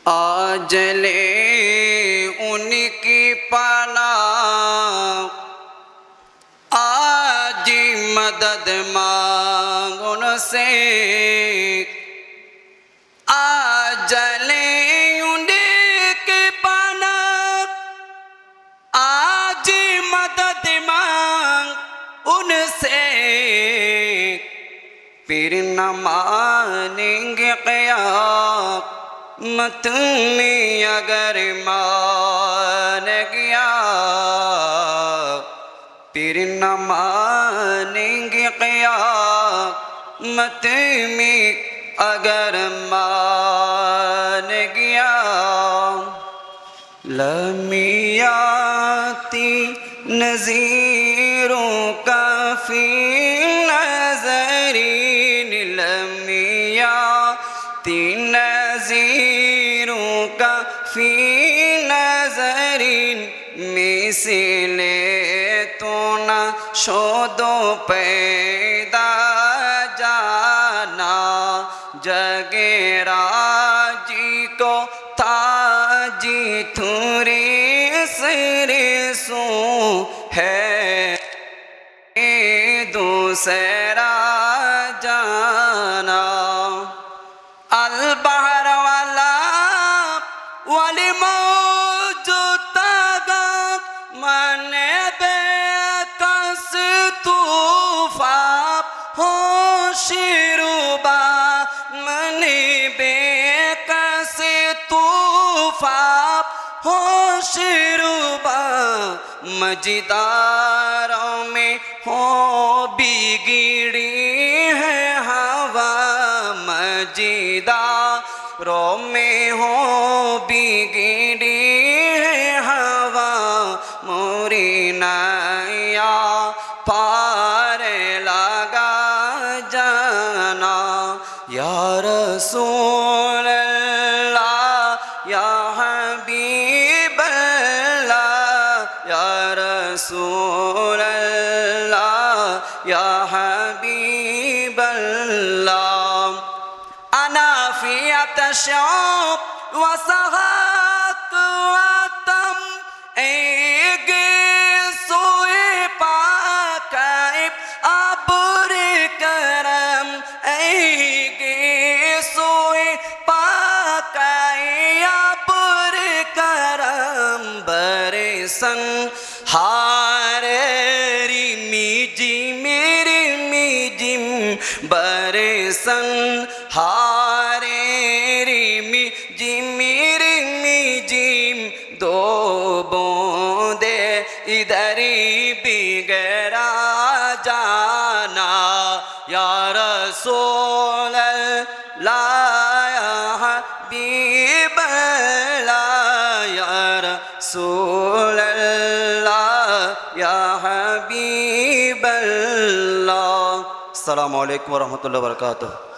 آج لے ان کی پناہ، آج مدد مانگ ان سے، آج لے ان کی پناہ، آج مدد مانگ ان سے، پھر نہ مانیں گے قیامت میں اگر مان گیا، پھر نہ مانیں گے قیامت میں اگر مان گیا۔ لمیاتی نذیروں کا فی نظرین، لمیاتی نذیروں کا فی نظرین، مثل تو نہ شد و پیدا جانا، جگے راجی کو تاجی تھوری سرسوں ہے دوسرا جانا۔ البحر والا والموج تگا، من بے کس طوفان ہوش روبا، من بے کس طوفان ہوش روبا، مجداروں میں ہو بگڑی ہے ہوا، مجداروں میں ہو بگڑی ہے ہوا، موری نیا پار لگا جانا۔ یا رسول اللہ یا حبیب اللہ، یا رسول اللہ یا حبیب اللہ، انا فی عطشم وسخط وطم، ایک سوئے پاک ابر کرم، ایک سوئے پاک ابر کرم، برسن ہارری میجم برسن ہارری میجم، دو بوندے ادھر بگڑا جانا۔ یا رسول اللہ یا حبیب اللہ، یا رسول اللہ یا حبیب اللہ۔ السلام علیکم ورحمۃ اللہ وبرکاتہ۔